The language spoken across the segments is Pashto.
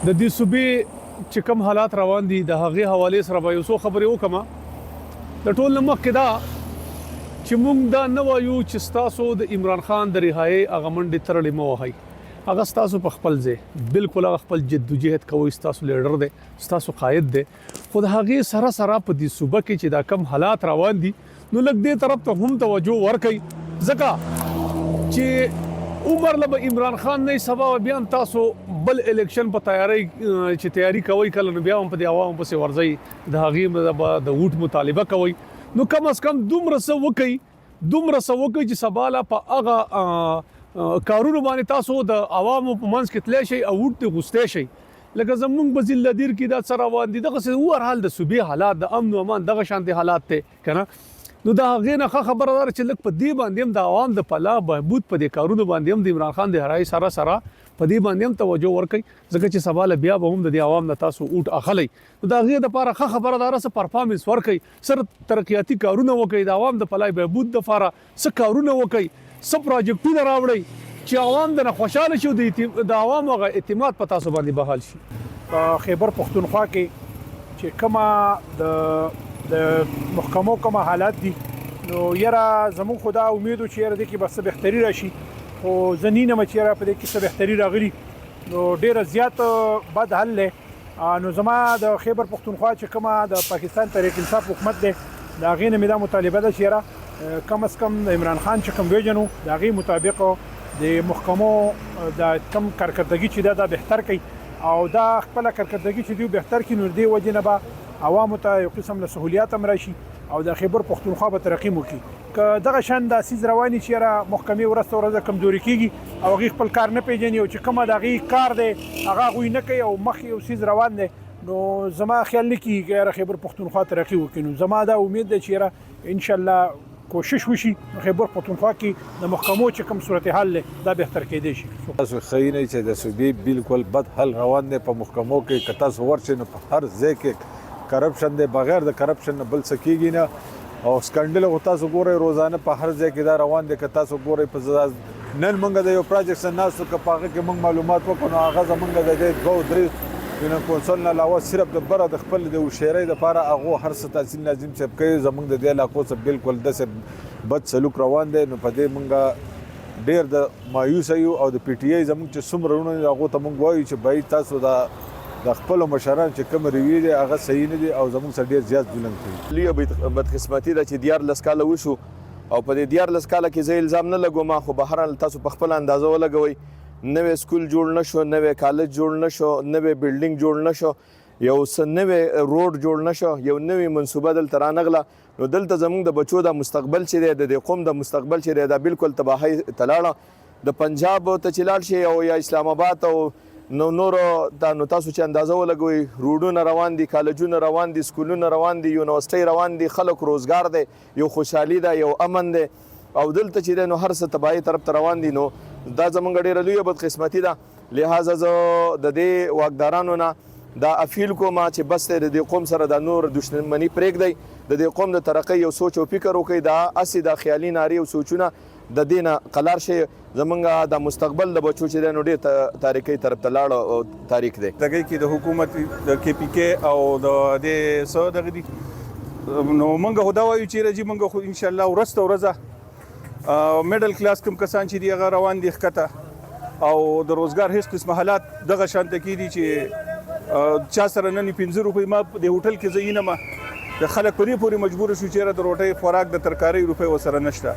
د دې صوبې چې کوم حالات روان دي د هغې حوالې سره به یو څو خبرې وکړم. د ټول نه مخکې دا چې موږ دا نه وایو چې ستاسو د عمران خان د رهایي هغه منډې ترړې مه وهئ. هغه ستاسو په خپل ځای بالکل هغه خپل جدوجهد کوئ، ستاسو لیډر دی، ستاسو قائد دی، خو د هغې سره سره په دې صوبه کې چې دا کم حالات روان دي نو لږ دې طرف ته هم توجه ورکړئ، ځکه چې عمر له عمران خان نه سبا بیا تاسو بل الیکشن په تیاری چې تیاری کوي کله نو بیا هم په عوامو پسې ورځي د هغې د ووټ مطالبه کوي. نو کم از کم دومره څه وکړي چې سبا لا په هغه کارونو باندې تاسو د عوامو په منځ کې تللی شئ او ووټ دې غوستی شئ. لکه زمونږ په ضلع دیر کې دا څه روان دي، دغسې هر حال د صوبې حالات د امن و امان دغه شانتې حالات دی که نه. نو د هغې نه ښه خبره ده چې لږ په دې باندې هم د عوام د فلاح بهبود په دې کارونو باندې هم د عمران خان د رهایي سره سره په دې باندې هم توجه ورکړئ، ځکه چې سبا له بیا به هم د دې عوام نه تاسو ووټ اخلئ. نو د هغې دپاره ښه خبره ده څه پرفارمنس ورکړئ، سره ترقیاتي کارونه وکړئ، د عوام د فلاح بهبود دپاره څه کارونه وکړئ، څه پراجیکټونه راوړئ چې عوام د نه خوشحاله شي او د عوامو هغه اعتماد په تاسو باندې بحال شي. په خیبر پښتونخوا کې چې کومه د محکمو کومه حالات دي نو یاره زموږ خو دا امید و چې یاره دې کې به څه بهتري راشي، خو زه نینم چې یاره په دې کې څه بهتري راغلي نو ډېره زیات بد حل دی. نو زما د خیبر پښتونخوا چې کومه د پاکستان تحریک انصاف حکومت دی د هغې نه مې دا مطالبه ده چې یاره کم از کم د عمران خان چې کوم ویژن و د هغې مطابق د محکمو د کم کارکردګي چې دا بهتر کوي او دا خپله کارکردګي چې دوی بهتر کړي نو دې وجې نه به عوامو ته یو قسم له سهولیات هم راشي او د خیبر پښتونخوا به ترقي وکړي. که دغه شان دا څیز رواني چې یاره محکمې ورځ ته ورځ کمزوري کېږي او هغوی خپل کار نه پېژني او چې کومه د هغې کار دی هغه هغوی نه کوي او مخکې یو څیز روان دی نو زما خیال نه کېږي که یاره خیبر پښتونخوا ترقي وکړي. نو زما دا امید دی چې یاره انشاءالله کوشش وشي خیبر پښتونخوا کې د محکمو چې کوم صورتحال دی دا بهتر کېدی شي. تاسو ښه نه چې د صوبې بالکل بد حل روان دی په محکمو کې، که تاسو ورشئ نو په هر ځای کې کرپشن دی، بغیر د کرپشن نه بل څه کېږي نه او سکنډل خو تاسو ګورئ روزانه په هر ځای کې دا روان دی. که تاسو ګورئ په نن موږ د یو پروجیکټ سره ناستو که په هغه کې موږ معلومات وکړو نو هغه زموږ د دې 2-3 یونین کونسل نه علاوه صرف د بره د خپل د هوښیارۍ دپاره هغو هر څه تحصیل ناظم صاحب کوي. زموږ د دې علاقو څخه بالکل داسې بد سلوک روان دی نو په دې موږ ډېر د مایوسه یو او د پی ټي آی زموږ چې څومره وروڼه دي هغو ته موږ وایو چې باید تاسو د خپلو مشرانو چې کوم رویې دي هغه صحیح نه دي او زموږ سره ډېر زیات ظلم کوي. لویه بدقسمتي ده چې 14 کاله وشو او په دې 14 کاله کې زه الزام نه لګوم، خو به هر حال تاسو په خپله اندازه ولګوئ. نوی سکول جوړ نه شو، نوی کالج جوړ نه شو، نوی بلډینګ جوړ نه شو، یو څه نوی روډ جوړ نه شو، یو نوی منصوبه دلته رانغله. نو دلته زموږ د بچو د مستقبل چې دی د دې قوم د مستقبل چې دی دا بالکل تباهۍ ته لاړه. د پنجاب ته چې لاړ شي او یا اسلام آباد او نورو نو تاسو چې اندازه ولګوئ روډونه روان دي، کالجونه روان دي، سکولونه روان دي، یونیورسټۍ روان دي، خلک روزګار دی، یو خوشحالي ده، یو امن دی. او دلته چې دی نو هر څه تباهۍ طرف ته روان دي. نو دا زموږ ډېره لویه بدقسمتي ده. لهذا زه د دې واکدارانو نه دا اپیل کوم چې بس د دې قوم سره د نور دشمني پرېږدئ، د دې قوم د ترقۍ یو سوچ او فکر وکړئ. دا هسې د خیالي نارې او سوچونه د دې نه قلار شي. زمونږ د مستقبل د بچو چې دی نو ډېر تاریکۍ طرف ته لاړ او تاریک دی. دغه کې د حکومت د کې پی کې او د دې څه دغه دي نو موږ خو دا وایو چې راځي موږ خو انشاءالله ورځ ته ورځه میډل کلاس کوم کسان چې دي هغه روان دي ښکته او د روزګار هیڅ قسمه حالات دغه شانته کې دي چې چا سره نن 15 روپۍ ما د هوټل کې زه ینم د خلک په دې پورې مجبور شو چې د روټۍ خوراک د ترکارۍ روپۍ ورسره نشته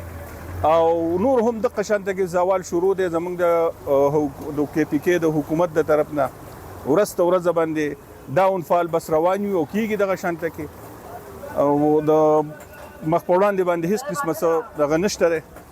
او نور هم دغه شانته کې زوال شروع دی زموږ د کې پی کې د حکومت د طرف نه ورځ ته ورځ باندې ډاون فال بس روان وي او کېږي دغه شانته کې او د مخ په وړاندې باندې هیڅ قسمه څه دغه نشته دی.